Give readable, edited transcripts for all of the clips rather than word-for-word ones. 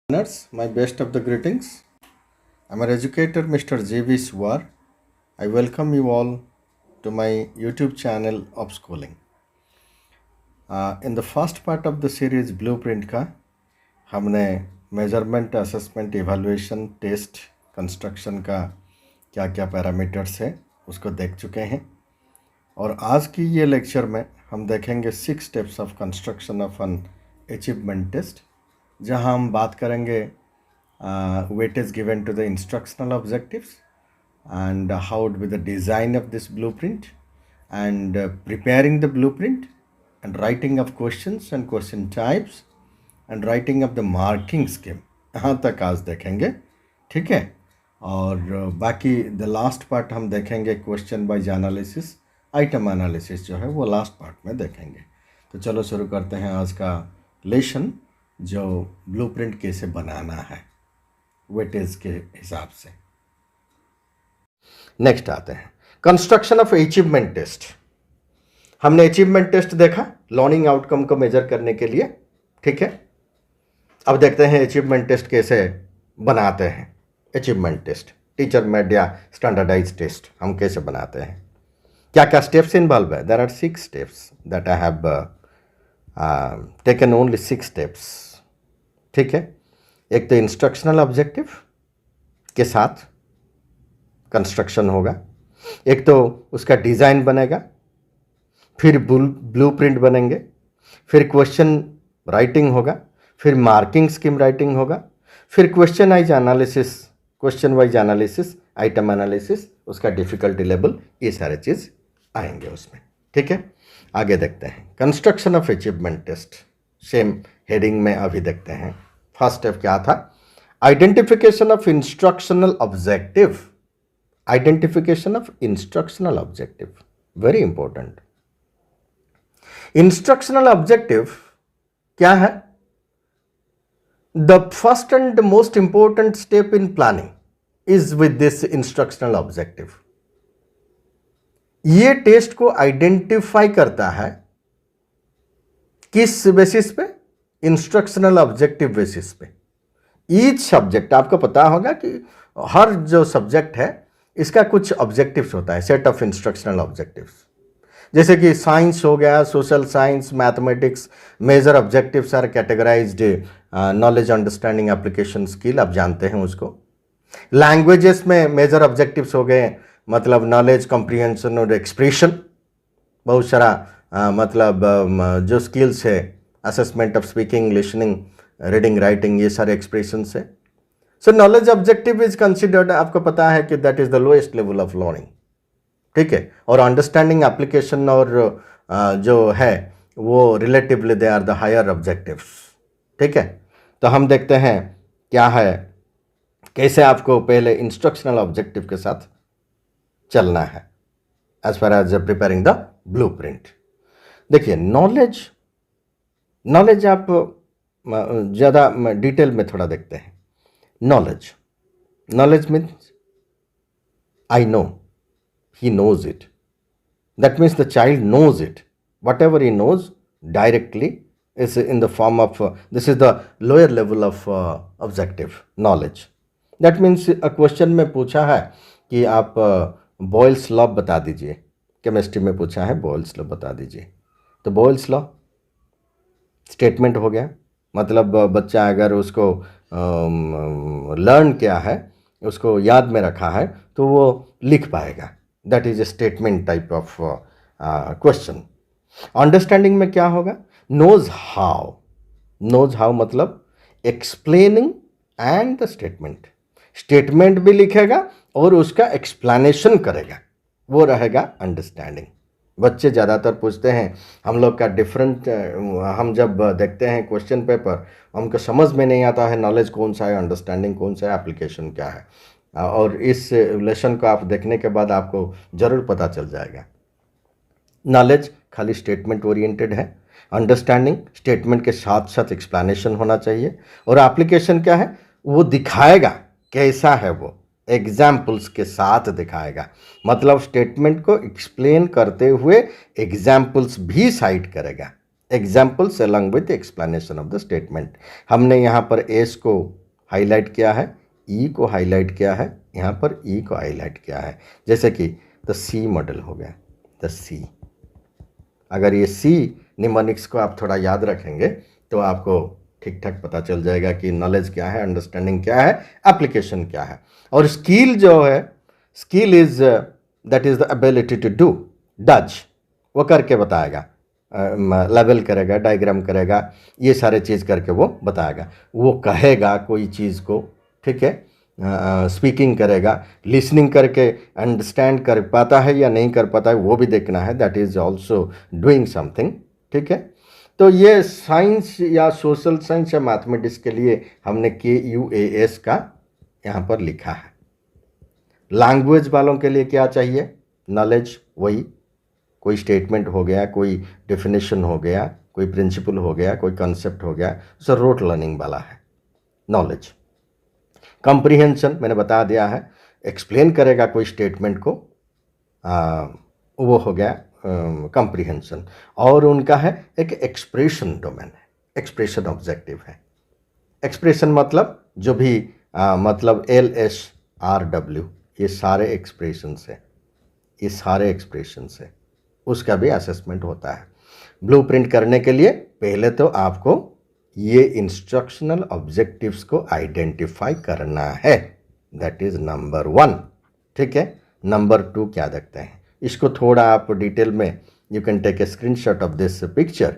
Learners, my best of the greetings. I'm our educator, Mr. J.V. Swar. I welcome you all to my YouTube channel of schooling. In the first part of the series Blueprint का हमने measurement assessment evaluation test construction का क्या क्या parameters है उसको देख चुके हैं और आज की ये लेक्चर में हम देखेंगे 6 steps of construction of an achievement test जहां हम बात करेंगे weightage given to the instructional objectives and how would be the design of this blueprint and preparing the blueprint and writing of questions and question types and writing of the marking scheme यहाँ तक आज देखेंगे, ठीक है। और बाकी the last part हम देखेंगे question wise analysis, item analysis जो है वो लास्ट पार्ट में देखेंगे। तो चलो शुरू करते हैं आज का लेसन जो ब्लूप्रिंट कैसे बनाना है वेटेज के हिसाब से। नेक्स्ट आते हैं कंस्ट्रक्शन ऑफ अचीवमेंट टेस्ट। हमने अचीवमेंट टेस्ट देखा लर्निंग आउटकम को मेजर करने के लिए, ठीक है। अब देखते हैं अचीवमेंट टेस्ट कैसे बनाते हैं। अचीवमेंट टेस्ट टीचर मेड या स्टैंडर्डाइज टेस्ट हम कैसे बनाते हैं, क्या क्या स्टेप्स इन्वॉल्व है। There are 6 steps that I have taken only 6 steps, ठीक है। एक तो इंस्ट्रक्शनल ऑब्जेक्टिव के साथ कंस्ट्रक्शन होगा, एक तो उसका डिज़ाइन बनेगा, फिर ब्लूप्रिंट बनेंगे, फिर क्वेश्चन राइटिंग होगा, फिर मार्किंग स्कीम राइटिंग होगा, फिर question wise analysis, item analysis, उसका डिफ़िकल्टी लेवल, ये सारे चीज़ आएंगे उसमें, ठीक है। आगे देखते हैं construction of achievement test, same heading में अभी देखते हैं। फर्स्ट स्टेप क्या था, identification of instructional objective. Identification of instructional objective very important. Instructional objective क्या है, the first and most important step in planning is with this instructional objective. ये test को आइडेंटिफाई करता है किस बेसिस पे, इंस्ट्रक्शनल ऑब्जेक्टिव बेसिस पे। Each subject, आपको पता होगा कि हर जो सब्जेक्ट है इसका कुछ ऑब्जेक्टिव्स होता है, सेट ऑफ इंस्ट्रक्शनल ऑब्जेक्टिव्स। जैसे कि साइंस हो गया, social science, mathematics, major objectives are categorised knowledge, understanding, application, skill, आप जानते हैं उसको। लैंग्वेजेस में मेजर ऑब्जेक्टिव्स हो गए, मतलब नॉलेज, कॉम्प्रिहेंशन और एक्सप्रेशन। बहुत सारा जो स्किल्स है, assessment of speaking, listening, reading, writing, ये सारे एक्सप्रेशंस है। So knowledge objective is considered, आपको पता है कि that is the lowest level of learning, ठीक है। और अंडरस्टैंडिंग, एप्लीकेशन और जो है वो relatively they are the higher objectives, ठीक है। तो हम देखते हैं क्या है, कैसे आपको पहले इंस्ट्रक्शनल ऑब्जेक्टिव के साथ चलना है as far as preparing the blueprint. देखिए नॉलेज आप ज़्यादा डिटेल में थोड़ा देखते हैं। Knowledge means I know, he knows it. That means the child knows it. Whatever he knows directly is in the form of, this is the lower level of objective knowledge. That means a question में पूछा है कि आप Boyle's law बता दीजिए, chemistry में पूछा है बॉयल्स लॉ बता दीजिए, तो बॉयल्स लॉ स्टेटमेंट हो गया। मतलब बच्चा अगर उसको लर्न किया है, उसको याद में रखा है, तो वो लिख पाएगा। That is a statement type of question. Understanding में क्या होगा, नोज हाउ मतलब एक्सप्लेनिंग एंड द स्टेटमेंट भी लिखेगा और उसका एक्सप्लेनेशन करेगा, वो रहेगा अंडरस्टैंडिंग। बच्चे ज़्यादातर पूछते हैं हम लोग का डिफरेंट, हम जब देखते हैं क्वेश्चन पेपर हमको समझ में नहीं आता है नॉलेज कौन सा है, अंडरस्टैंडिंग कौन सा है, एप्लीकेशन क्या है। और इस लेसन को आप देखने के बाद आपको ज़रूर पता चल जाएगा। नॉलेज खाली स्टेटमेंट ओरिएंटेड है, अंडरस्टैंडिंग स्टेटमेंट के साथ साथ एक्सप्लेनेशन होना चाहिए, और एप्लीकेशन क्या है, वो दिखाएगा कैसा है, वो एग्जाम्पल्स के साथ दिखाएगा। मतलब स्टेटमेंट को एक्सप्लेन करते हुए एग्जाम्पल्स भी साइट करेगा। Examples along with explanation of the statement. हमने यहाँ पर एस को हाईलाइट किया है, ई को हाईलाइट किया है, यहाँ पर ई को हाईलाइट किया है। जैसे कि द सी मॉडल हो गया, द सी। अगर ये सी निमोनिक्स को आप थोड़ा याद रखेंगे तो आपको ठीक ठाक पता चल जाएगा कि नॉलेज क्या है, अंडरस्टैंडिंग क्या है, एप्लीकेशन क्या है। और स्किल जो है, skill is that is the ability to do, does, वो करके बताएगा, लेवल करेगा, डायग्राम करेगा, ये सारे चीज़ करके वो बताएगा। वो कहेगा कोई चीज़ को, ठीक है, स्पीकिंग करेगा, लिसनिंग करके अंडरस्टैंड कर पाता है या नहीं कर पाता है वो भी देखना है, that is also doing something, ठीक है। तो ये साइंस या सोशल साइंस या मैथमेटिक्स के लिए हमने KUAS का यहाँ पर लिखा है। लैंग्वेज वालों के लिए क्या चाहिए, नॉलेज, वही कोई स्टेटमेंट हो गया, कोई डेफिनेशन हो गया, कोई प्रिंसिपल हो गया, कोई कॉन्सेप्ट हो गया, सो रोट लर्निंग वाला है नॉलेज। कॉम्प्रिहेंशन मैंने बता दिया है, एक्सप्लेन करेगा कोई स्टेटमेंट को, वो हो गया कॉम्प्रिहेंशन। और उनका है एक एक्सप्रेशन डोमेन है, एक्सप्रेशन ऑब्जेक्टिव है। एक्सप्रेशन मतलब जो भी मतलब LSRW, ये सारे एक्सप्रेशंस है, ये सारे एक्सप्रेशंस है, उसका भी असेसमेंट होता है। ब्लूप्रिंट करने के लिए पहले तो आपको ये इंस्ट्रक्शनल ऑब्जेक्टिव्स को आइडेंटिफाई करना है, दैट इज नंबर 1, ठीक है। नंबर 2 क्या देखते हैं, इसको थोड़ा आप डिटेल में, you can take a screenshot of this picture,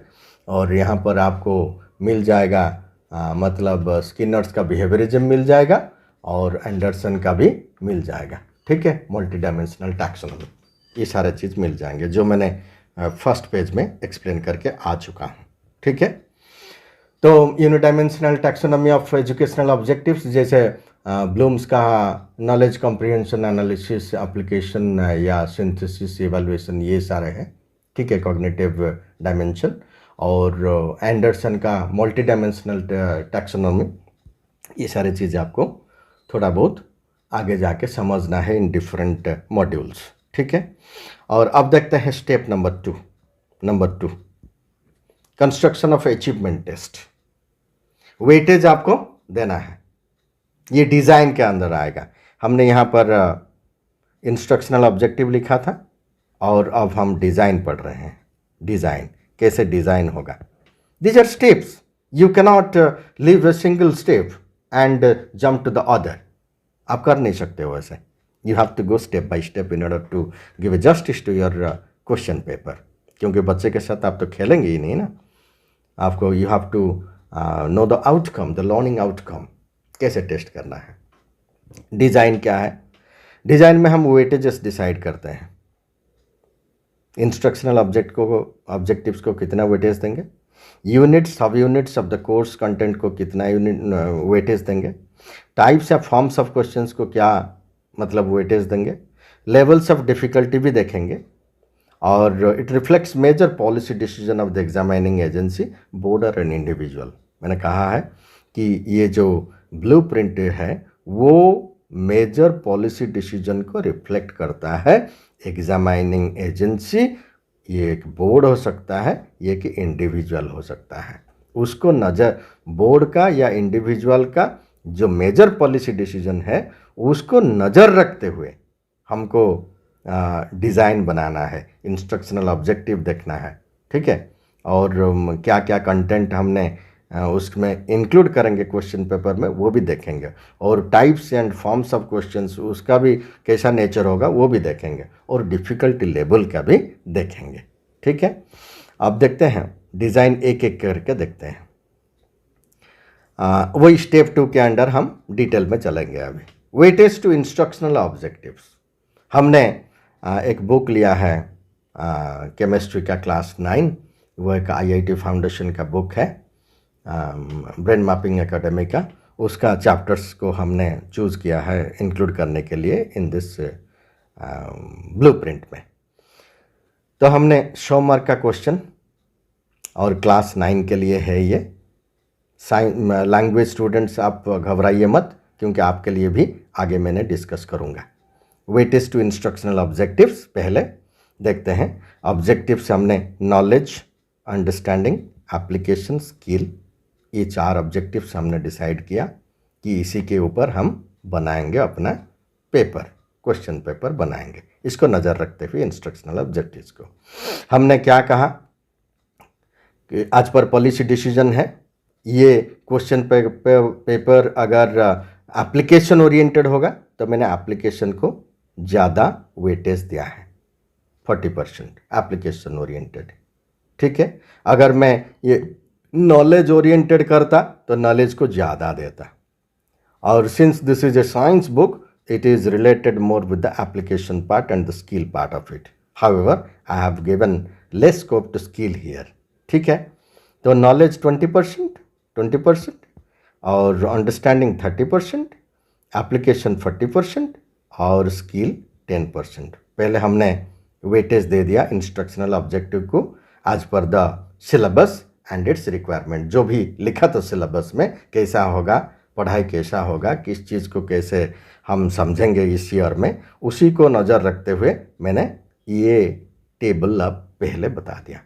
और यहाँ पर आपको मिल जाएगा मतलब स्किनर्स का बिहेवियरिज्म मिल जाएगा और एंडरसन का भी मिल जाएगा, ठीक है। मल्टी डायमेंशनल टैक्सोनॉमी, ये सारे चीज़ मिल जाएंगे जो मैंने फर्स्ट पेज में एक्सप्लेन करके आ चुका हूँ, ठीक है। तो यूनिडायमेंशनल टैक्सोनॉमी ऑफ एजुकेशनल ऑब्जेक्टिव्स, जैसे ब्लूम्स का नॉलेज कॉम्प्रिहेंशन, एनालिसिस, एप्लीकेशन या सिंथेसिस, इवैल्यूएशन, ये सारे हैं, ठीक है, कॉग्निटिव डायमेंशन। और एंडरसन का मल्टी डायमेंशनल टैक्सोनॉमी, ये सारी चीज़ें आपको थोड़ा बहुत आगे जाके समझना है इन डिफरेंट मॉड्यूल्स, ठीक है। और अब देखते हैं step number two, construction of achievement test. Weightage आपको देना है, ये डिज़ाइन के अंदर आएगा। हमने यहाँ पर इंस्ट्रक्शनल ऑब्जेक्टिव लिखा था और अब हम डिज़ाइन पढ़ रहे हैं। डिज़ाइन कैसे डिज़ाइन होगा, these are steps, you cannot leave a single step and jump to the other, आप कर नहीं सकते हो ऐसे। You have to go step by step in order to give a justice to your question paper, क्योंकि बच्चे के साथ आप तो खेलेंगे ही नहीं ना। आपको you have to know the outcome, the learning outcome, कैसे टेस्ट करना है। डिज़ाइन क्या है, डिज़ाइन में हम वेटेजेस डिसाइड करते हैं। इंस्ट्रक्शनल ऑब्जेक्टिव्स को कितना वेटेज देंगे, यूनिट्स, सब units of the course content को कितना यूनिट वेटेज देंगे, टाइप्स या फॉर्म्स ऑफ क्वेश्चंस को क्या मतलब वेटेज देंगे, लेवल्स ऑफ डिफ़िकल्टी भी देखेंगे। और it reflects major policy decision of the examining agency, board और एन इंडिविजुअल। मैंने कहा है कि ये जो ब्लूप्रिंट है वो मेजर पॉलिसी डिसीजन को रिफ्लेक्ट करता है। एग्जामिनिंग एजेंसी, ये एक बोर्ड हो सकता है, ये कि इंडिविजुअल हो सकता है, उसको नज़र, बोर्ड का या इंडिविजुअल का जो मेजर पॉलिसी डिसीजन है उसको नज़र रखते हुए हमको डिज़ाइन बनाना है, इंस्ट्रक्शनल ऑब्जेक्टिव देखना है, ठीक है। और क्या क्या कंटेंट हमने उसमें इंक्लूड करेंगे क्वेश्चन पेपर में, वो भी देखेंगे। और types and forms of questions, उसका भी कैसा नेचर होगा वो भी देखेंगे, और डिफ़िकल्टी लेवल का भी देखेंगे, ठीक है। अब देखते हैं डिज़ाइन एक एक करके देखते हैं। वही स्टेप 2 के अंडर हम डिटेल में चलेंगे अभी। वेटेज टू इंस्ट्रक्शनल ऑब्जेक्टिव्स, हमने एक बुक लिया है केमिस्ट्री का क्लास 9, वो एक IIT फाउंडेशन का बुक है, ब्रेन मैपिंग एकेडमी का, उसका चैप्टर्स को हमने चूज़ किया है इंक्लूड करने के लिए इन दिस ब्लूप्रिंट में। तो हमने 100 मार्क का क्वेश्चन और क्लास 9 के लिए है ये। लैंग्वेज स्टूडेंट्स आप घबराइए मत, क्योंकि आपके लिए भी आगे मैंने डिस्कस करूँगा। वेटेज टू इंस्ट्रक्शनल ऑब्जेक्टिव्स पहले देखते हैं। ऑब्जेक्टिव्स हमने नॉलेज, अंडरस्टैंडिंग, एप्लीकेशन, स्किल, ये 4 ऑब्जेक्टिव्स हमने डिसाइड किया कि इसी के ऊपर हम बनाएंगे अपना पेपर, क्वेश्चन पेपर बनाएंगे। इसको नज़र रखते हुए इंस्ट्रक्शनल ऑब्जेक्टिव्स को हमने क्या कहा कि आज पर पॉलिसी डिसीजन है, ये क्वेश्चन पेपर अगर एप्लीकेशन ओरिएंटेड होगा तो मैंने एप्लीकेशन को ज़्यादा वेटेज दिया है, 40% एप्लीकेशन ओरिएंटेड। ठीक है, अगर मैं ये नॉलेज ओरिएंटेड करता तो नॉलेज को ज़्यादा देता। और since this is a science book, it is related more with the application part and the skill part of it. However, I have given less scope to skill here. ठीक है, तो knowledge 20% और understanding 30%, application 40% और skill 10%। पहले हमने weightage दे दिया instructional objective को as per the syllabus and its requirement. जो भी लिखा तो सिलेबस में कैसा होगा, पढ़ाई कैसा होगा, किस चीज़ को कैसे हम समझेंगे इस ईयर में, उसी को नज़र रखते हुए मैंने ये टेबल अब पहले बता दिया।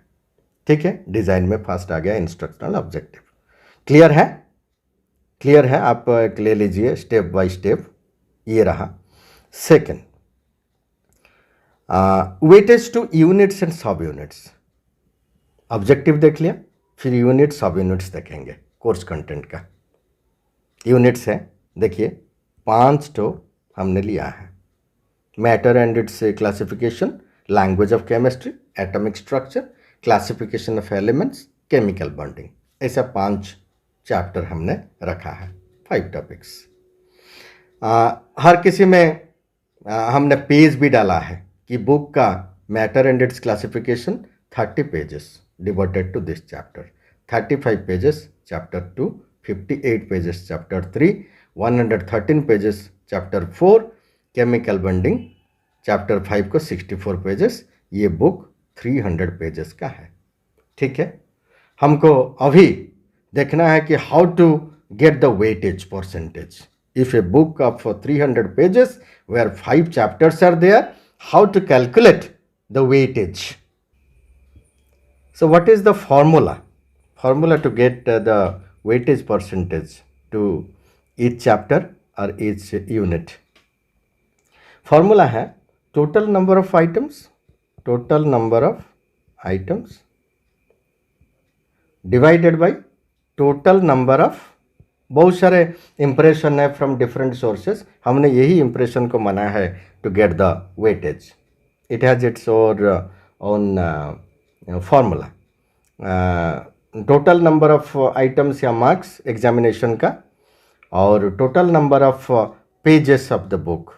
ठीक है, डिज़ाइन में फर्स्ट आ गया इंस्ट्रक्शनल ऑब्जेक्टिव। क्लियर है? क्लियर है? आप ले लीजिए स्टेप बाय स्टेप। ये रहा second, weightage two units and सब यूनिट्स। ऑब्जेक्टिव देख लिया, फिर यूनिट सब यूनिट्स देखेंगे कोर्स कंटेंट का। यूनिट्स है, देखिए 5 तो हमने लिया है। Matter and its classification, language of chemistry, atomic structure, classification of elements, chemical bonding, ऐसा 5 चैप्टर हमने रखा है, 5 टॉपिक्स। हर किसी में हमने पेज भी डाला है कि बुक का matter and its classification 30 pages devoted to this chapter, 35 pages chapter 2, 58 pages chapter 3, 113 pages chapter 4, chemical bonding chapter 5 को 64 पेजेस। ये बुक 300 पेजेस का है। ठीक है, हमको अभी देखना है कि how to get the weightage percentage. If a book of 300 pages where 5 chapters are there, how to calculate the weightage? So what is the formula to get the weightage percentage to each chapter or each unit? Formula है total number of items divided by total number of, बहुत सारे impression है from different sources, हमने यही impression को माना है to get the weightage. It has its own formula. Total number of items या मार्क्स एग्जामिनेशन का, और total number of pages of the book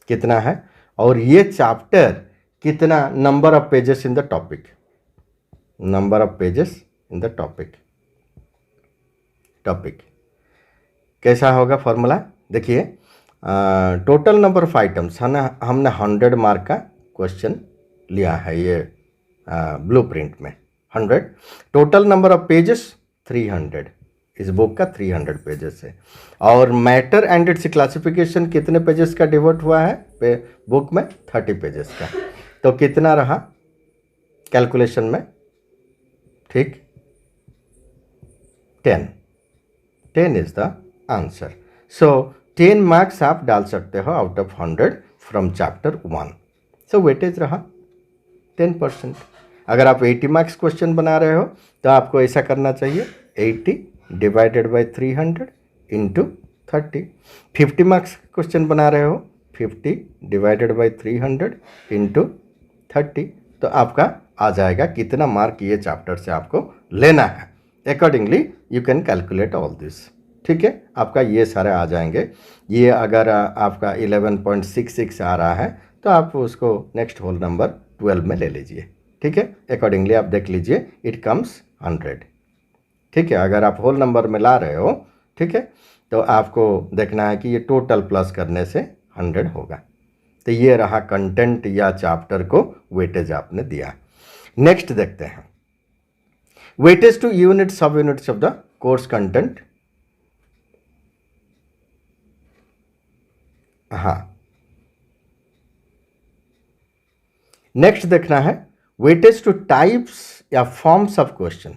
कितना है, और ये चैप्टर कितना number of pages in the topic, number of pages in the topic कैसा होगा फॉर्मूला? देखिए, टोटल नंबर ऑफ आइटम्स हमने 100 मार्क का क्वेश्चन लिया है, ये ब्लू प्रिंट में 100। टोटल नंबर ऑफ पेजेस 300, इस बुक का 300 पेजेस है। और मैटर एंड इट्स क्लासिफिकेशन कितने पेजेस का डिवोट हुआ है बुक में? 30 पेजेस का। तो कितना रहा कैलकुलेशन में? ठीक, 10 is the answer. So 10 marks आप डाल सकते हो out of 100 from chapter 1। So weightage रहा 10%। अगर आप 80 मार्क्स क्वेश्चन बना रहे हो तो आपको ऐसा करना चाहिए, 80 divided by 300 into 30। 50 marks question बना रहे हो, 50 डिवाइडेड बाय 300 इंटू 30, तो आपका आ जाएगा कितना मार्क ये चैप्टर से आपको लेना है। Accordingly you can calculate all this. ठीक है, आपका ये सारे आ जाएंगे। ये अगर आपका 11.66 आ रहा है तो आप उसको नेक्स्ट होल नंबर 12 में ले लीजिए। ठीक है, अकॉर्डिंगली आप देख लीजिए, इट कम्स 100। ठीक है, अगर आप होल नंबर में ला रहे हो, ठीक है, तो आपको देखना है कि ये टोटल प्लस करने से 100 होगा। तो ये रहा कंटेंट या चैप्टर को वेटेज आपने दिया। नेक्स्ट देखते हैं, वेटेज टू यूनिट सब units of the course content. हाँ, नेक्स्ट देखना है वेटेज टू टाइप्स या फॉर्म्स ऑफ क्वेश्चन,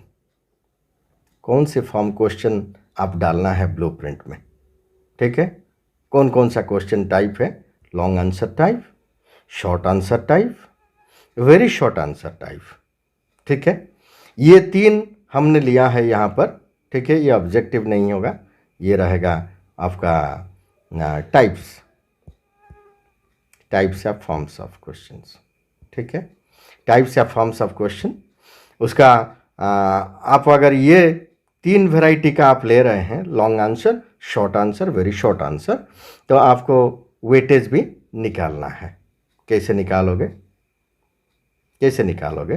कौन से फॉर्म क्वेश्चन आप डालना है ब्लूप्रिंट में, ठीक है। कौन कौन सा क्वेश्चन टाइप है, long answer type, short answer type, very short answer type, ठीक है। ये 3 हमने लिया है यहाँ पर, ठीक है। ये ऑब्जेक्टिव नहीं होगा, ये रहेगा आपका टाइप्स या फॉर्म्स ऑफ क्वेश्चंस, ठीक है। टाइप्स या फॉर्म्स ऑफ क्वेश्चन, उसका आप अगर ये 3 वैरायटी का आप ले रहे हैं, long answer, short answer, very short answer, तो आपको वेटेज भी निकालना है। कैसे निकालोगे, कैसे निकालोगे,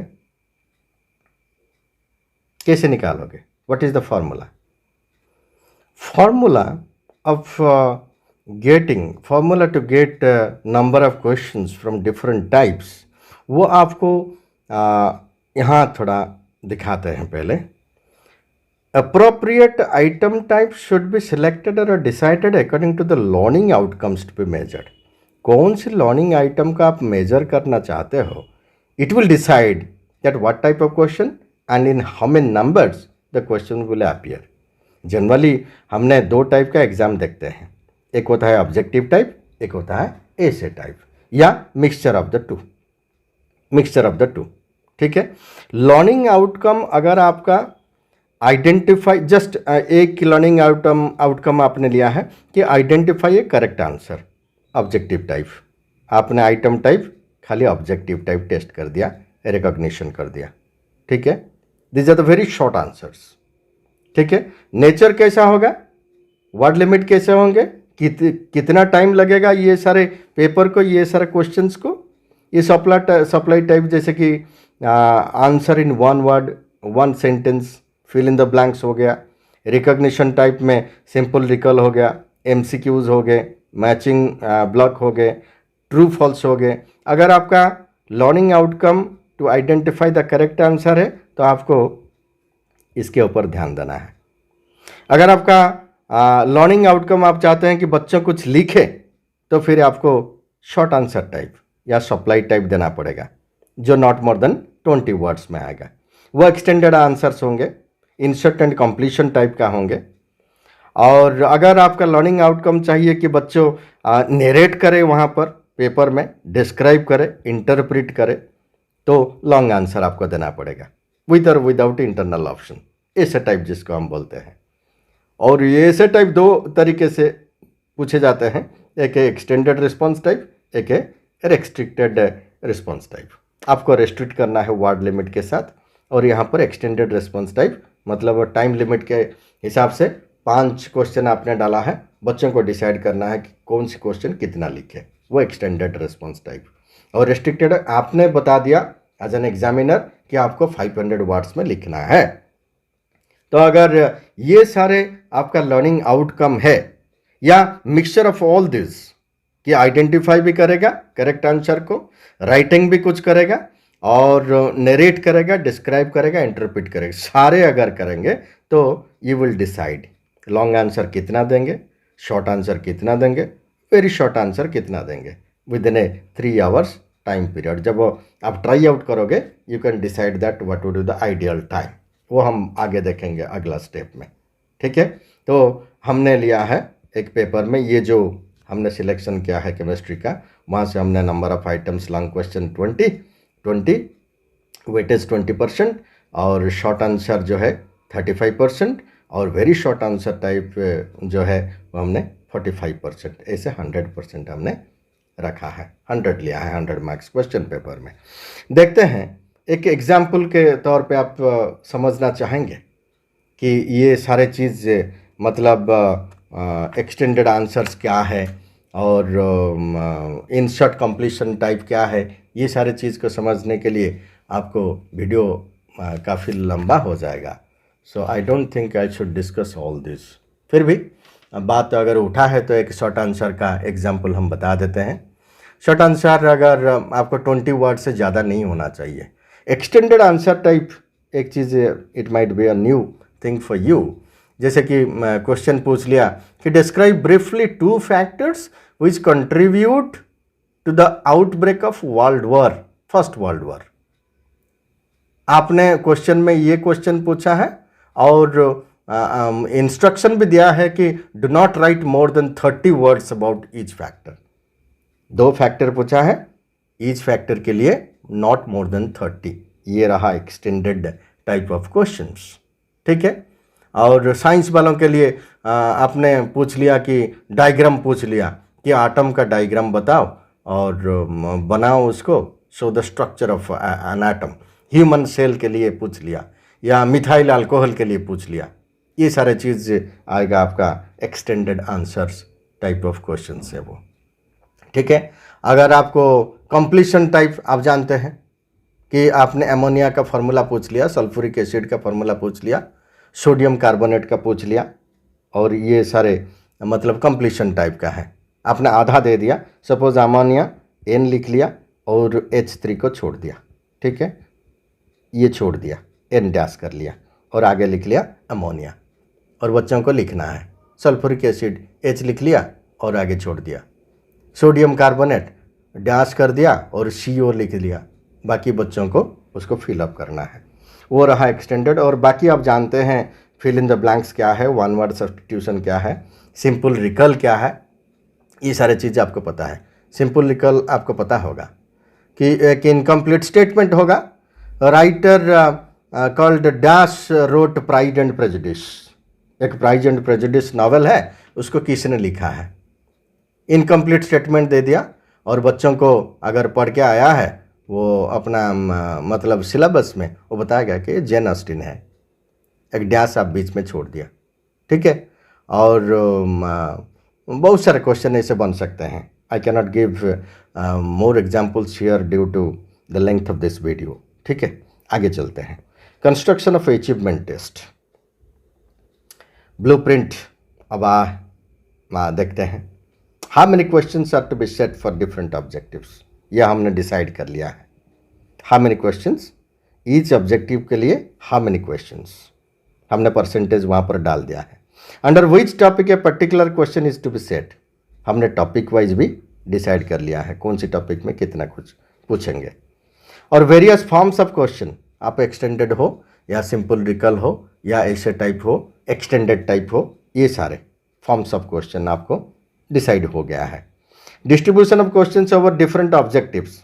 कैसे निकालोगे? What is the formula? Formula of formula to get number of questions from different types, वो आपको यहाँ थोड़ा दिखाते हैं पहले। Appropriate item type should be selected or decided according to the learning outcomes to be measured. कौन सी learning item का आप मेजर करना चाहते हो, it will decide that what type of question and in how many numbers the question will appear. Generally हमने 2 type का exam देखते हैं, एक होता है ऑब्जेक्टिव टाइप, एक होता है एसे टाइप, या मिक्सचर ऑफ द टू, ठीक है। लर्निंग आउटकम अगर आपका आइडेंटिफाई, जस्ट एक लर्निंग आउटकम आपने लिया है कि identify a correct answer, objective type, आपने आइटम टाइप खाली ऑब्जेक्टिव टाइप टेस्ट कर दिया, रिकॉग्निशन कर दिया, ठीक है। This are the very short answers, ठीक है। नेचर कैसा होगा, वर्ड लिमिट कैसे होंगे, कितना टाइम लगेगा ये सारे पेपर को, ये सारे क्वेश्चंस को, ये सप्लाई टाइप जैसे कि answer in 1 word 1 sentence, fill in the blanks हो गया। रिकॉग्निशन टाइप में सिंपल रिकॉल हो गया, एमसीक्यूज हो गए, मैचिंग ब्लॉक हो गए, ट्रू फॉल्स हो गए। अगर आपका learning outcome to identify the correct answer है तो आपको इसके ऊपर ध्यान देना है। अगर आपका लर्निंग आउटकम आप चाहते हैं कि बच्चों कुछ लिखे, तो फिर आपको शॉर्ट आंसर टाइप या सप्लाई टाइप देना पड़ेगा, जो नॉट मोर देन 20 वर्ड्स में आएगा। वो एक्सटेंडेड आंसर्स होंगे, इंसर्ट एंड कंप्लीशन टाइप का होंगे। और अगर आपका लर्निंग आउटकम चाहिए कि बच्चों नेरेट करे, वहाँ पर पेपर में डिस्क्राइब करे, इंटरप्रिट करे, तो लॉन्ग आंसर आपको देना पड़ेगा, विद और विदाउट इंटरनल ऑप्शन, ऐसे टाइप जिसको हम बोलते हैं। और ये ऐसे टाइप 2 तरीके से पूछे जाते हैं, एक है एक्सटेंडेड रिस्पॉन्स टाइप, एक है रेस्ट्रिक्टेड रिस्पॉन्स टाइप। आपको रेस्ट्रिक्ट करना है वर्ड लिमिट के साथ, और यहाँ पर एक्सटेंडेड रिस्पॉन्स टाइप मतलब टाइम लिमिट के हिसाब से 5 क्वेश्चन आपने डाला है, बच्चों को डिसाइड करना है कि कौन सी क्वेश्चन कितना लिखे, वो एक्सटेंडेड रिस्पॉन्स टाइप। और रेस्ट्रिक्टेड आपने बता दिया एज एन एग्जामिनर कि आपको 500 वर्ड्स में लिखना है। तो अगर ये सारे आपका लर्निंग आउटकम है, या मिक्सचर ऑफ ऑल दिस, कि आइडेंटिफाई भी करेगा करेक्ट आंसर को, राइटिंग भी कुछ करेगा, और नरेट करेगा, डिस्क्राइब करेगा, इंटरप्रिट करेगा, सारे अगर करेंगे तो you will decide long answer कितना देंगे, शॉर्ट आंसर कितना देंगे, वेरी शॉर्ट आंसर कितना देंगे, with in A 3 hours time period. जब आप ट्राई आउट करोगे, you can decide that what would be the ideal time, वो हम आगे देखेंगे अगला स्टेप में, ठीक है। तो हमने लिया है एक पेपर में, ये जो हमने सिलेक्शन किया है केमिस्ट्री का, वहाँ से हमने number of items, long question 20, weightage 20%, और शॉर्ट आंसर जो है 35%, और वेरी शॉर्ट आंसर टाइप जो है वो हमने 45%, ऐसे 100% हमने रखा है, 100 लिया है, 100 मार्क्स क्वेश्चन पेपर में। देखते हैं एक एग्जाम्पल के तौर पे आप समझना चाहेंगे कि ये सारे चीज़ मतलब एक्सटेंडेड आंसर्स क्या है, और इंसर्ट कंप्लीशन टाइप क्या है, ये सारे चीज़ को समझने के लिए आपको वीडियो काफ़ी लंबा हो जाएगा। So I don't think I should discuss all this. फिर भी बात अगर उठा है तो एक शॉर्ट आंसर का एग्जाम्पल हम बता देते हैं। शॉर्ट आंसर अगर आपको 20 वर्ड से ज़्यादा नहीं होना चाहिए। एक्सटेंडेड आंसर टाइप एक चीज़, it might be a new thing for you. जैसे कि क्वेश्चन पूछ लिया कि describe briefly 2 factors which contribute to the outbreak of world war, first world war. आपने क्वेश्चन में ये क्वेश्चन पूछा है और इंस्ट्रक्शन भी दिया है कि do not right more than 30 words about each factor. 2 factor पूछा है, ईच फैक्टर के लिए नॉट मोर देन 30। ये रहा एक्सटेंडेड टाइप ऑफ क्वेश्चंस, ठीक है। और साइंस वालों के लिए आपने पूछ लिया कि डायग्राम पूछ लिया कि आटम का डायग्राम बताओ और बनाओ उसको, show the structure of an atom. Human cell के लिए पूछ लिया या मिथाइल अल्कोहल के लिए पूछ लिया। ये सारे चीज़ आएगा आपका extended answers type of question है वो, ठीक है। अगर आपको कंप्लीशन टाइप, आप जानते हैं कि आपने अमोनिया का फार्मूला पूछ लिया, सल्फ्यूरिक एसिड का फार्मूला पूछ लिया, सोडियम कार्बोनेट का पूछ लिया, और ये सारे मतलब कंप्लीशन टाइप का है। आपने आधा दे दिया, सपोज अमोनिया N लिख लिया और H3 को छोड़ दिया, ठीक है, ये छोड़ दिया, N डैश कर लिया और आगे लिख लिया अमोनिया। और बच्चों को लिखना है सल्फ्यूरिक एसिड H लिख लिया और आगे छोड़ दिया, सोडियम कार्बोनेट डैश कर दिया और CO लिख लिया। बाकी बच्चों को उसको फिलअप करना है। वो रहा एक्सटेंडेड। और बाकी आप जानते हैं फिल इन द ब्लैंक्स क्या है, वन वर्ड सब्स्टिट्यूशन क्या है, सिंपल रिकल क्या है, ये सारे चीज़ें आपको पता है। सिंपल रिकल आपको पता होगा कि एक इनकम्प्लीट स्टेटमेंट होगा, writer called dash wrote Pride and Prejudice. एक प्राइड एंड प्रेजुडिस नावल है, उसको किसने लिखा है, इनकम्प्लीट स्टेटमेंट दे दिया। और बच्चों को अगर पढ़ के आया है वो अपना मतलब सिलेबस में वो बताएगा कि जेन ऑस्टिन है, एक डैश आप बीच में छोड़ दिया, ठीक है। और बहुत सारे क्वेश्चन ऐसे बन सकते हैं। I cannot give more examples here due to the length of this video, ठीक है। आगे चलते हैं। Construction of achievement test, blueprint. अब देखते हैं how many questions are to be set for different objectives. यह हमने डिसाइड कर लिया है। How many questions each objective के लिए, हाउ मेनी क्वेश्चंस हमने परसेंटेज वहाँ पर डाल दिया है। Under which topic a particular question is to be set, हमने टॉपिक वाइज भी डिसाइड कर लिया है कौन सी टॉपिक में कितना कुछ पूछेंगे। और वेरियस फॉर्म्स ऑफ क्वेश्चन, आप एक्सटेंडेड हो या सिंपल रिकल हो या ऐसे टाइप हो, एक्सटेंडेड टाइप हो, ये सारे फॉर्म्स ऑफ क्वेश्चन आपको डिसाइड हो गया है। Distribution of questions over different objectives,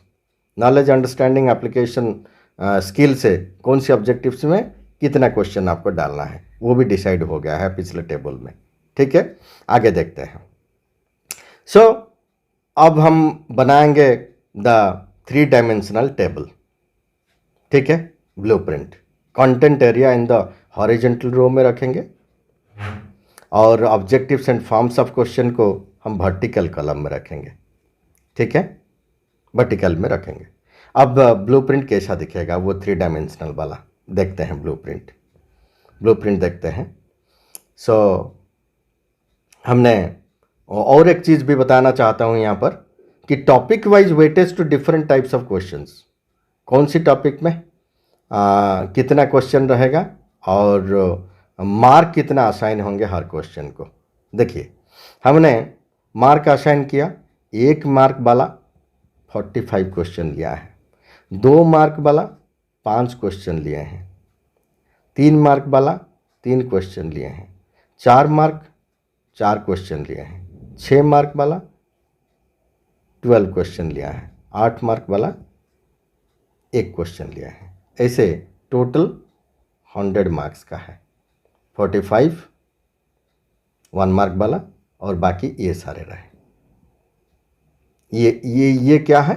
knowledge understanding application skill से कौन से ऑब्जेक्टिव्स में कितना क्वेश्चन आपको डालना है वो भी डिसाइड हो गया है पिछले टेबल में, ठीक है। आगे देखते हैं। सो अब हम बनाएंगे द 3 डायमेंशनल टेबल, ठीक है। Blueprint content area in the horizontal row में रखेंगे और objectives and forms of question को हम वर्टिकल कॉलम में रखेंगे, ठीक है, वर्टिकल में रखेंगे। अब ब्लूप्रिंट कैसा दिखेगा वो 3 डायमेंशनल वाला देखते हैं। ब्लूप्रिंट देखते हैं। सो हमने और एक चीज़ भी बताना चाहता हूँ यहाँ पर कि topic wise weightage to different types of questions, कौन सी टॉपिक में कितना क्वेश्चन रहेगा और मार्क कितना असाइन होंगे हर क्वेश्चन को। देखिए हमने मार्क असाइन किया, 1 मार्क वाला 45 क्वेश्चन लिया है, 2 मार्क वाला 5 क्वेश्चन लिए हैं, 3 मार्क वाला 3 क्वेश्चन लिए हैं, 4 मार्क 4 क्वेश्चन लिए हैं, 6 मार्क वाला 12 क्वेश्चन लिया है, 8 मार्क वाला 1 क्वेश्चन लिया है। ऐसे टोटल 100 मार्क्स का है, 45 1 मार्क वाला और बाकी ये सारे रहे। ये क्या है,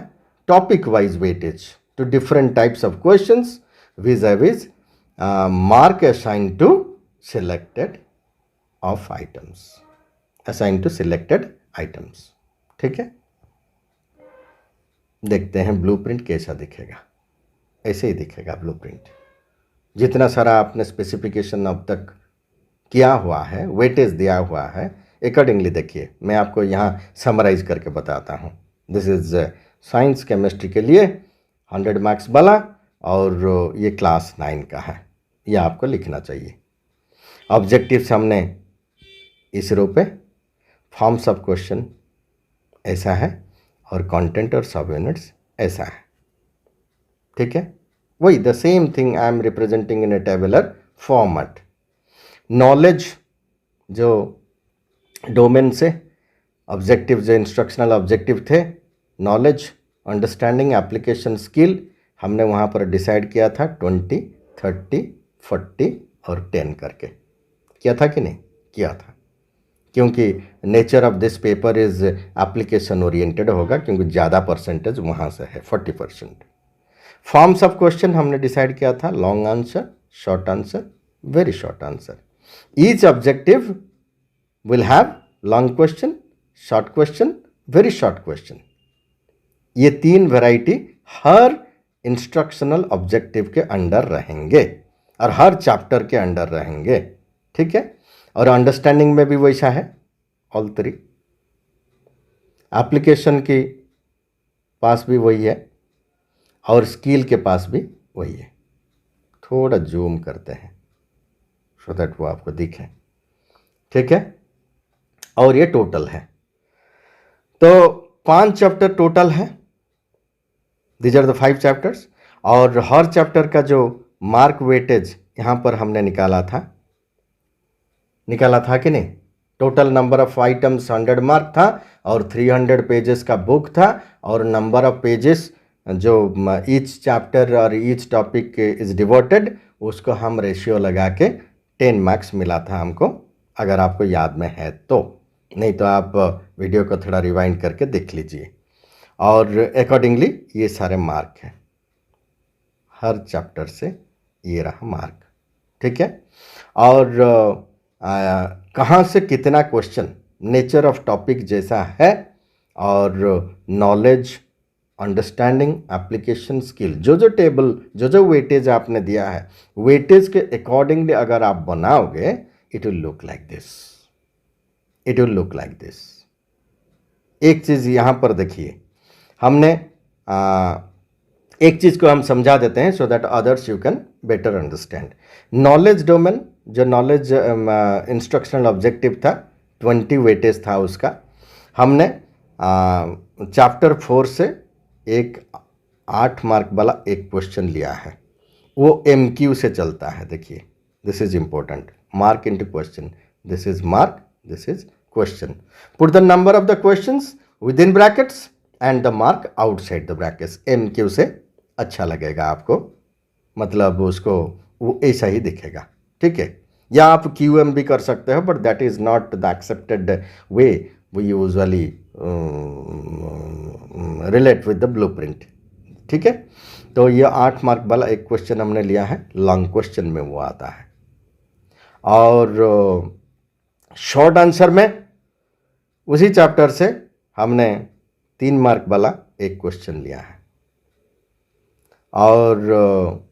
topic wise weightage to different types of questions vis-a-vis mark assign to selected of items, assign to selected items, ठीक है। देखते हैं ब्लूप्रिंट कैसा दिखेगा। ऐसे ही दिखेगा ब्लूप्रिंट। जितना सारा आपने स्पेसिफिकेशन अब तक किया हुआ है, वेटेज दिया हुआ है, अकॉर्डिंगली देखिए। मैं आपको यहाँ समराइज करके बताता हूँ। दिस इज साइंस केमिस्ट्री के लिए 100 मार्क्स वाला और ये क्लास 9 का है, ये आपको लिखना चाहिए। ऑब्जेक्टिव्स हमने इस रो पे, फॉर्म्स ऑफ क्वेश्चन ऐसा है और कंटेंट और सब यूनिट्स ऐसा है, ठीक है। वही the same thing I am representing in A tabular format. Knowledge जो डोमेन से ऑब्जेक्टिव, जो इंस्ट्रक्शनल ऑब्जेक्टिव थे, नॉलेज, अंडरस्टैंडिंग, एप्लीकेशन, स्किल, हमने वहाँ पर डिसाइड किया था 20, 30, 40 और 10 करके। किया था कि नहीं? किया था, क्योंकि nature of this paper is application oriented होगा, क्योंकि ज़्यादा परसेंटेज वहाँ से है, 40%। फॉर्म्स ऑफ क्वेश्चन हमने डिसाइड किया था, long answer, short answer, very short answer. Each objective will have long question, short question, very short question. ये 3 वैरायटी हर इंस्ट्रक्शनल ऑब्जेक्टिव के अंडर रहेंगे और हर चैप्टर के अंडर रहेंगे, ठीक है। और अंडरस्टैंडिंग में भी वैसा है, ऑल 3। एप्लीकेशन के पास भी वही है और स्किल के पास भी वही है। थोड़ा जूम करते हैं सो दैट वो आपको दिखे, ठीक है। और ये टोटल है, तो 5 चैप्टर टोटल है। These are the 5 chapters. और हर चैप्टर का जो मार्क वेटेज यहाँ पर हमने निकाला था कि नहीं? Total number of items 100 mark था और 300 पेजेस का बुक था, और नंबर ऑफ पेजेस जो ईच चैप्टर और ईच टॉपिक इज डिवोटेड, उसको हम रेशियो लगा के 10 मार्क्स मिला था हमको, अगर आपको याद में है तो। नहीं तो आप वीडियो को थोड़ा रिवाइंड करके देख लीजिए। और अकॉर्डिंगली ये सारे मार्क हैं हर चैप्टर से, ये रहा मार्क, ठीक है। और कहाँ से कितना क्वेश्चन, नेचर ऑफ टॉपिक जैसा है, और नॉलेज, अंडरस्टैंडिंग, एप्लीकेशन, स्किल, जो टेबल, जो वेटेज आपने दिया है, वेटेज के अकॉर्डिंगली अगर आप बनाओगे, it will look like this, it will look like this. एक चीज़ यहाँ पर देखिए, हमने एक चीज़ को हम समझा देते हैं so that others you can better understand. Knowledge domain, जो नॉलेज इंस्ट्रक्शनल ऑब्जेक्टिव था, 20 वेटेज था उसका। हमने चैप्टर 4 से एक 8 मार्क वाला एक क्वेश्चन लिया है, वो MQ से चलता है। देखिए, this is important, mark into question, this is mark, this is question. Put the number of the questions with in brackets and the mark outside the brackets. MQ से अच्छा लगेगा आपको, मतलब उसको वो ऐसा ही दिखेगा, ठीक है। या आप QM भी कर सकते हो, but that is not the accepted way we usually relate with the blueprint, ठीक है। तो ये 8 मार्क वाला एक क्वेश्चन हमने लिया है, लॉन्ग क्वेश्चन में वो आता है। और शॉर्ट आंसर में उसी चैप्टर से हमने 3 मार्क वाला एक क्वेश्चन लिया है। और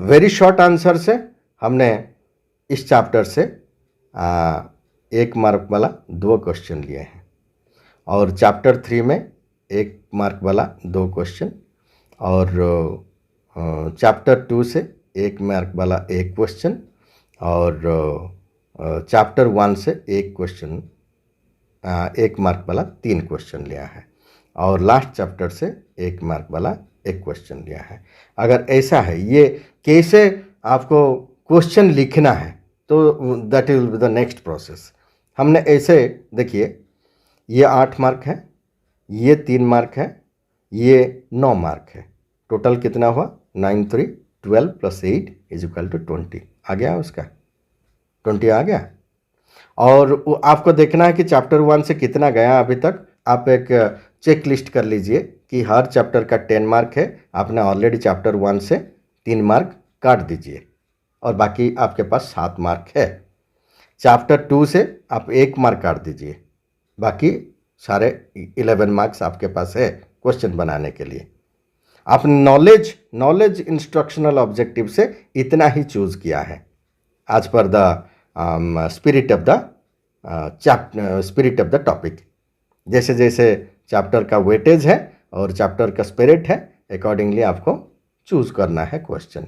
वेरी शॉर्ट आंसर से हमने इस चैप्टर से 1 मार्क वाला 2 क्वेश्चन लिए हैं। और चैप्टर 3 में 1 मार्क वाला 2 क्वेश्चन, और चैप्टर 2 से 1 मार्क वाला 1 क्वेश्चन, और चैप्टर 1 से 1 क्वेश्चन, 1 मार्क वाला 3 क्वेश्चन लिया है, और लास्ट चैप्टर से 1 मार्क वाला 1 क्वेश्चन लिया है। अगर ऐसा है, ये कैसे आपको क्वेश्चन लिखना है, तो that will be the next process. हमने ऐसे, देखिए, ये 8 मार्क है, ये 3 मार्क है, ये 9 मार्क है। टोटल कितना हुआ? 9, 3, 12 + 8 = 20। आ गया उसका 20 आ गया। और आपको देखना है कि चैप्टर 1 से कितना गया अभी तक। आप एक चेक लिस्ट कर लीजिए कि हर चैप्टर का 10 मार्क है, आपने ऑलरेडी चैप्टर 1 से 3 मार्क काट दीजिए, और बाकी आपके पास 7 मार्क है। चैप्टर 2 से आप 1 मार्क काट दीजिए, बाकी सारे 11 मार्क्स आपके पास है क्वेश्चन बनाने के लिए। आपने नॉलेज इंस्ट्रक्शनल ऑब्जेक्टिव से इतना ही चूज किया है, as per the spirit of the topic. जैसे जैसे चैप्टर का वेटेज है और चैप्टर का स्पिरिट है, अकॉर्डिंगली आपको चूज करना है क्वेश्चन।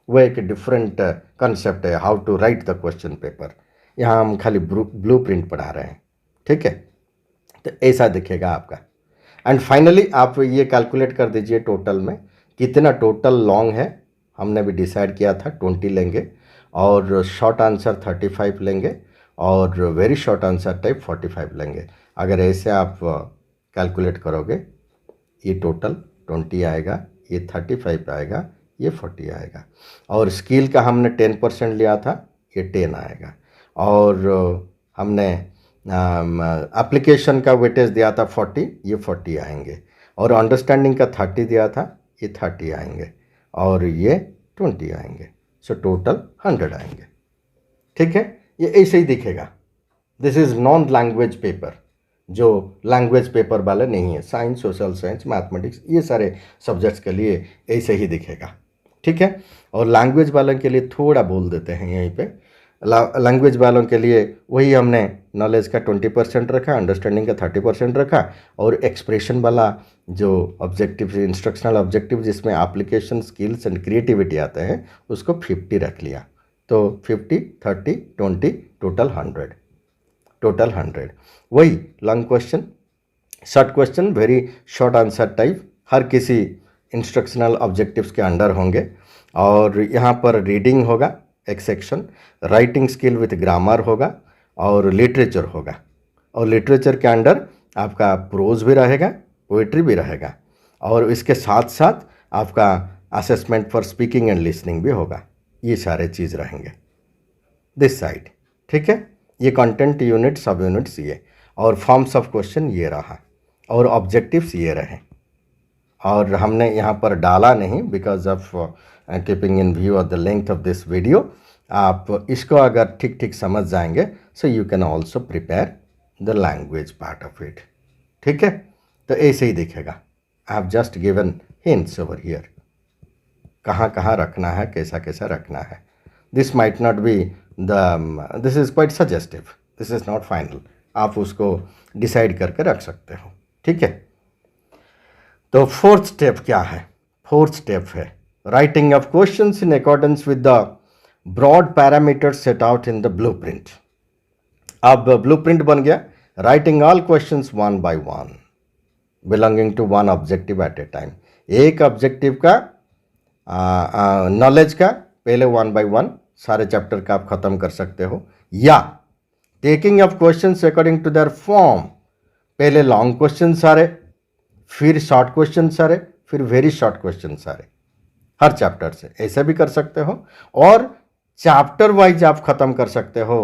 वो एक डिफरेंट कंसेप्ट है, how to write the question paper. यहाँ हम खाली ब्लूप्रिंट पढ़ा रहे हैं, ठीक है। तो ऐसा दिखेगा आपका। एंड फाइनली आप ये कैलकुलेट कर दीजिए टोटल में कितना टोटल लॉन्ग है हमने भी डिसाइड किया था 20 लेंगे, और शॉर्ट आंसर 35 लेंगे, और वेरी शॉर्ट आंसर टाइप 45 लेंगे। अगर ऐसे आप कैलकुलेट करोगे, ये टोटल 20 आएगा, ये 35 आएगा, ये 40 आएगा। और स्किल का हमने 10% लिया था, ये 10 आएगा। और हमने एप्लीकेशन का वेटेज दिया था 40, ये 40 आएंगे। और अंडरस्टैंडिंग का 30 दिया था, ये 30 आएंगे, और ये 20 आएंगे। सो टोटल 100 आएंगे। ठीक है, ये ऐसे ही दिखेगा। This is non language paper, जो लैंग्वेज पेपर वाले नहीं है। साइंस, सोशल साइंस, मैथमेटिक्स, ये सारे सब्जेक्ट्स के लिए ऐसे ही दिखेगा। ठीक है, और लैंग्वेज वालों के लिए थोड़ा बोल देते हैं यहीं पे। लैंग्वेज वालों के लिए वही हमने नॉलेज का 20% रखा, अंडरस्टैंडिंग का 30% रखा, और एक्सप्रेशन वाला जो ऑब्जेक्टिव, इंस्ट्रक्शनल ऑब्जेक्टिव जिसमें एप्लीकेशन, स्किल्स एंड क्रिएटिविटी आते हैं, उसको 50 रख लिया। तो 50, 30, 20, टोटल 100। टोटल 100। वही long question, short question, very short answer type, हर किसी इंस्ट्रक्शनल ऑब्जेक्टिव्स के अंडर होंगे। और यहाँ पर रीडिंग होगा एक section, writing skill with grammar होगा, और लिटरेचर होगा। और लिटरेचर के अंडर आपका प्रोज भी रहेगा, पोइट्री भी रहेगा, और इसके साथ साथ आपका assessment for speaking and listening भी होगा। ये सारे चीज़ रहेंगे दिस साइड। ठीक है, ये कंटेंट यूनिट, सब यूनिट्स ये, और फॉर्म्स ऑफ क्वेश्चन ये रहा, और ऑब्जेक्टिव्स ये रहे। और हमने यहाँ पर डाला नहीं because of keeping in view of the length of this video. आप इसको अगर ठीक ठीक समझ जाएंगे, so you can also prepare the language part of it. ठीक है, तो ऐसे ही दिखेगा। I have just given hints over here, कहाँ कहाँ रखना है, कैसा कैसा रखना है। This might not be this is quite suggestive, this is not final. आप उसको डिसाइड करके रख सकते हो। ठीक है, तो फोर्थ स्टेप क्या है? फोर्थ स्टेप है writing of questions in accordance with the broad parameters set out in the blueprint. अब ब्लूप्रिंट बन गया, writing all questions one by one belonging to one objective at a time. एक objective का knowledge का पहले 1 by 1 सारे chapter का आप खत्म कर सकते हो, या taking of questions according to their form, पहले लॉन्ग क्वेश्चन सारे, फिर शॉर्ट क्वेश्चन सारे, फिर वेरी शॉर्ट क्वेश्चन सारे, हर चैप्टर से ऐसे भी कर सकते हो। और चैप्टर वाइज आप खत्म कर सकते हो,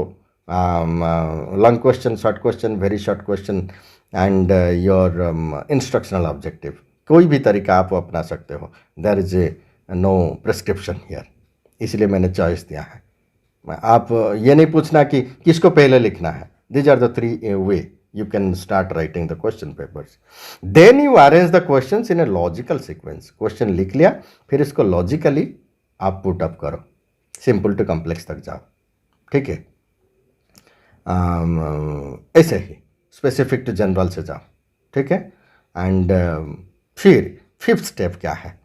long question, short question, very short question and your instructional objective. कोई भी तरीका आप अपना सकते हो, there is a no prescription here, इसलिए मैंने चॉइस दिया है। आप ये नहीं पूछना कि किसको पहले लिखना है। These are the 3 way you can start writing the question papers. Then you arrange the questions in a logical sequence. Question लिख लिया, फिर इसको लॉजिकली आप पुट अप करो, सिंपल टू कॉम्प्लेक्स तक जाओ। ठीक है, ऐसे ही स्पेसिफिक टू जनरल से जाओ। ठीक है, एंड फिर फिफ्थ स्टेप क्या है?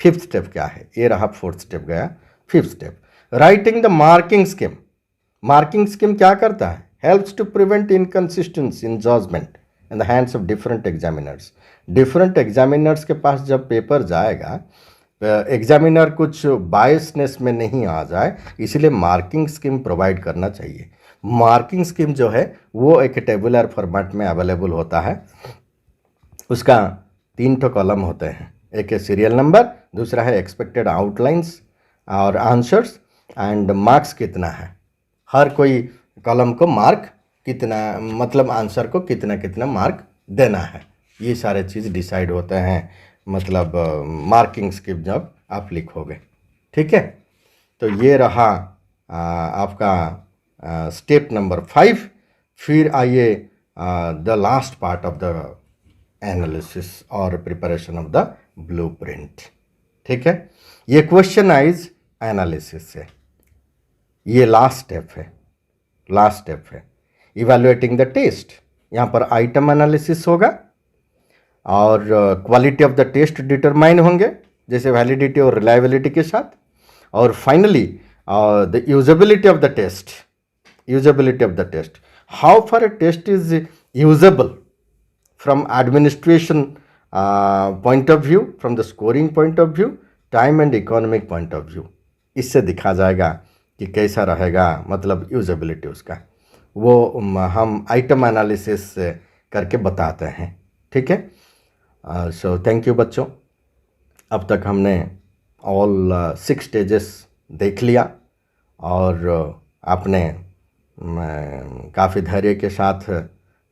फिफ्थ स्टेप क्या है? ये रहा, फोर्थ स्टेप गया, fifth step writing the marking scheme. Marking scheme क्या करता है? helps to prevent inconsistency in judgment in the hands of different examiners. different examiners के पास जब पेपर जाएगा, एग्जामिनर कुछ बायसनेस में नहीं आ जाए, इसलिए मार्किंग स्कीम प्रोवाइड करना चाहिए। मार्किंग स्कीम जो है वो एक टेबुलर फॉर्मेट में अवेलेबल होता है। उसका 3 ठो कॉलम होते हैं, एक है सीरियल नंबर, दूसरा है एक्सपेक्टेड आउटलाइंस और आंसर्स, एंड मार्क्स कितना है। हर कोई कॉलम को मार्क कितना, मतलब आंसर को कितना कितना मार्क देना है, ये सारे चीज़ डिसाइड होते हैं, मतलब मार्किंग स्कीम जब आप लिखोगे। ठीक है, तो ये रहा आपका स्टेप नंबर 5। फिर आइए the last part of the analysis और प्रिपरेशन ऑफ द ब्लूप्रिंट। ठीक है, ये क्वेश्चनाइज एनालिसिस है, ये लास्ट स्टेप है। लास्ट स्टेप है इवैल्यूएटिंग द टेस्ट। यहाँ पर आइटम एनालिसिस होगा और quality of the test determine होंगे, जैसे वैलिडिटी और रिलायबिलिटी के साथ। और finally the usability of the test. Usability of the test, how far a test is usable from administration point of view, from the scoring point of view, time and economic point of view, इससे दिखा जाएगा कि कैसा रहेगा, मतलब usability उसका, वो हम आइटम एनालिसिस करके बताते हैं। ठीक है। सो थैंक यू बच्चों। अब तक हमने ऑल 6 स्टेजेस देख लिया और आपने काफ़ी धैर्य के साथ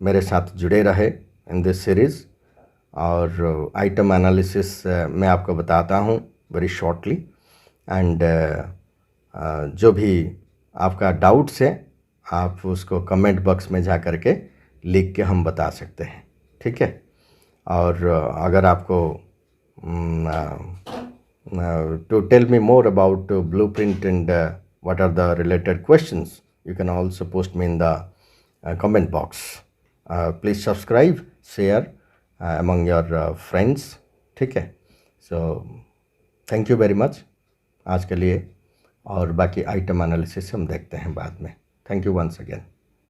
मेरे साथ जुड़े रहे इन दिस सीरीज़। और आइटम एनालिसिस मैं आपको बताता हूँ वेरी शॉर्टली। एंड जो भी आपका डाउट्स है आप उसको कमेंट बॉक्स में जा कर के लिख के हम बता सकते हैं। ठीक है। और अगर आपको to tell me more about blueprint and what are the related questions, you can also post me in the comment box. Please subscribe, share among your friends. ठीक है। So thank you very much आज के लिए, और बाकी item analysis हम देखते हैं बाद में। Thank you once again.